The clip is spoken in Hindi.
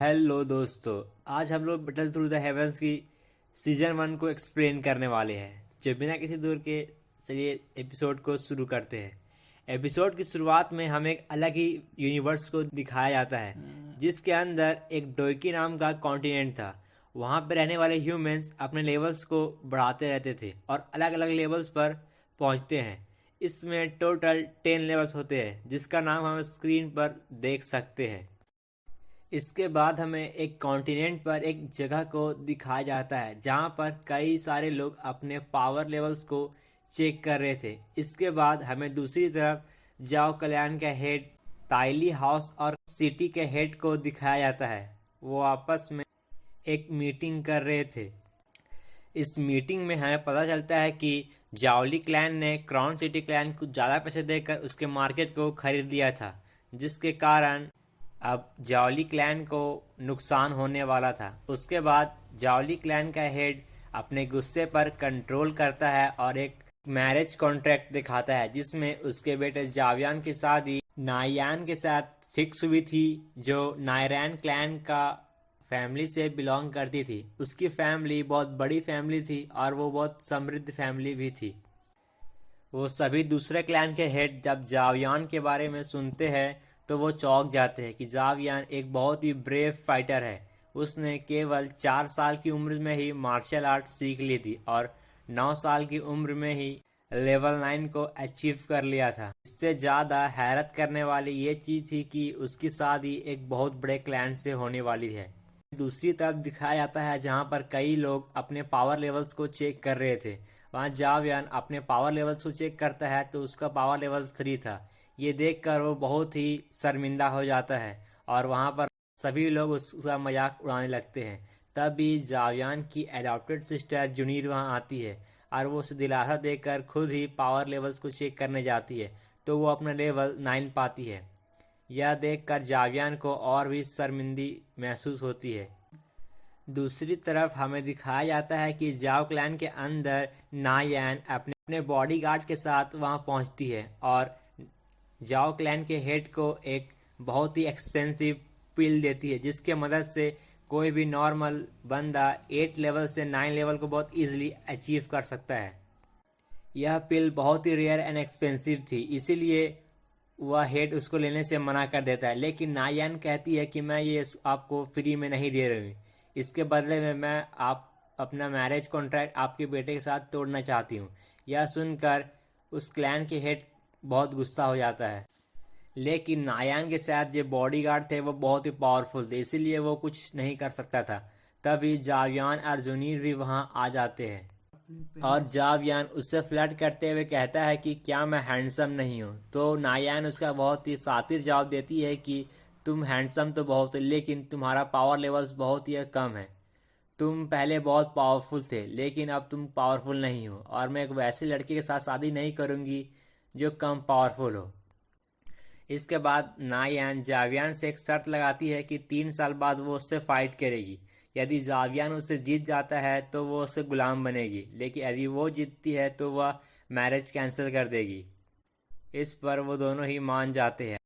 हेलो दोस्तों। आज हम लोग बैटल थ्रू द हेवंस की सीजन 1 को एक्सप्लेन करने वाले हैं। जो बिना किसी दूर के चलिए एपिसोड को शुरू करते हैं। एपिसोड की शुरुआत में हमें एक अलग ही यूनिवर्स को दिखाया जाता है, जिसके अंदर एक डोइकी नाम का कॉन्टिनेंट था। वहाँ पर रहने वाले ह्यूमंस अपने लेवल्स को बढ़ाते रहते थे और अलग अलग लेवल्स पर पहुँचते हैं। इसमें टोटल 10 लेवल्स होते हैं, जिसका नाम हम स्क्रीन पर देख सकते हैं। इसके बाद हमें एक कॉन्टिनेंट पर एक जगह को दिखाया जाता है, जहां पर कई सारे लोग अपने पावर लेवल्स को चेक कर रहे थे। इसके बाद हमें दूसरी तरफ जाओ कल्याण के हेड ताइली हाउस और सिटी के हेड को दिखाया जाता है। वो आपस में एक मीटिंग कर रहे थे। इस मीटिंग में हमें पता चलता है कि जाओली क्लैन ने क्राउन सिटी क्लैन को ज़्यादा पैसे देकर उसके मार्केट को खरीद लिया था, जिसके कारण अब जाओली क्लैन को नुकसान होने वाला था। उसके बाद जाओली क्लैन का हेड अपने गुस्से पर कंट्रोल करता है और एक मैरिज कॉन्ट्रैक्ट दिखाता है, जिसमें उसके बेटे जावियान की शादी नायान के साथ फिक्स हुई थी, जो नायरैन क्लैन का फैमिली से बिलोंग करती थी। उसकी फैमिली बहुत बड़ी फैमिली थी और वो बहुत समृद्ध फैमिली भी थी। वो सभी दूसरे क्लैन के हेड जब जावियान के बारे में सुनते हैं तो वो चौंक जाते हैं कि जावियान एक बहुत ही ब्रेव फाइटर है। उसने केवल 4 साल की उम्र में ही मार्शल आर्ट सीख ली थी और 9 साल की उम्र में ही लेवल 9 को अचीव कर लिया था। इससे ज़्यादा हैरत करने वाली ये चीज़ थी कि उसकी शादी एक बहुत बड़े क्लैन से होने वाली है। दूसरी तरफ दिखाया जाता है जहां पर कई लोग अपने पावर लेवल्स को चेक कर रहे थे। वहां जावियन अपने पावर लेवल्स को चेक करता है तो उसका पावर लेवल 3 था। ये देखकर वो बहुत ही शर्मिंदा हो जाता है और वहां पर सभी लोग उसका मजाक उड़ाने लगते हैं। तभी जावियन की एडॉप्टेड सिस्टर जुनीर वहां आती है और वो उसे दिलासा देकर खुद ही पावर लेवल्स को चेक करने जाती है, तो वो अपना लेवल 9 पाती है। यह देखकर जावियान को और भी शर्मिंदी महसूस होती है। दूसरी तरफ हमें दिखाया जाता है कि जाओ क्लैन के अंदर नायान अपने अपने बॉडीगार्ड के साथ वहां पहुंचती है और जाओ क्लैन के हेड को एक बहुत ही एक्सपेंसिव पिल देती है, जिसके मदद से कोई भी नॉर्मल बंदा 8 लेवल से 9 लेवल को बहुत इजीली अचीव कर सकता है। यह पिल बहुत ही रेयर एंड एक्सपेंसिव थी, इसीलिए वह हेड उसको लेने से मना कर देता है। लेकिन नायान कहती है कि मैं ये आपको फ्री में नहीं दे रही हूँ, इसके बदले में मैं आप अपना मैरिज कॉन्ट्रैक्ट आपके बेटे के साथ तोड़ना चाहती हूँ। यह सुनकर उस क्लैन के हेड बहुत गुस्सा हो जाता है। लेकिन नायान के साथ जो बॉडीगार्ड थे वो बहुत ही पावरफुल थे, इसीलिए वो कुछ नहीं कर सकता था। तभी जावियान और जुनीर भी वहाँ आ जाते हैं और जावियान उससे फ्लर्ट करते हुए कहता है कि क्या मैं हैंडसम नहीं हूँ। तो नायान उसका बहुत ही शातिर जवाब देती है कि तुम हैंडसम तो बहुत हो, लेकिन तुम्हारा पावर लेवल्स बहुत ही कम है। तुम पहले बहुत पावरफुल थे, लेकिन अब तुम पावरफुल नहीं हो और मैं एक वैसे लड़के के साथ शादी नहीं करूँगी जो कम पावरफुल हो। इसके बाद नायान जावियान से एक शर्त लगाती है कि 3 साल बाद वो उससे फाइट करेगी। यदि जावियान उससे जीत जाता है तो वो उससे गुलाम बनेगी, लेकिन यदि वो जीतती है तो वह मैरिज कैंसिल कर देगी। इस पर वो दोनों ही मान जाते हैं।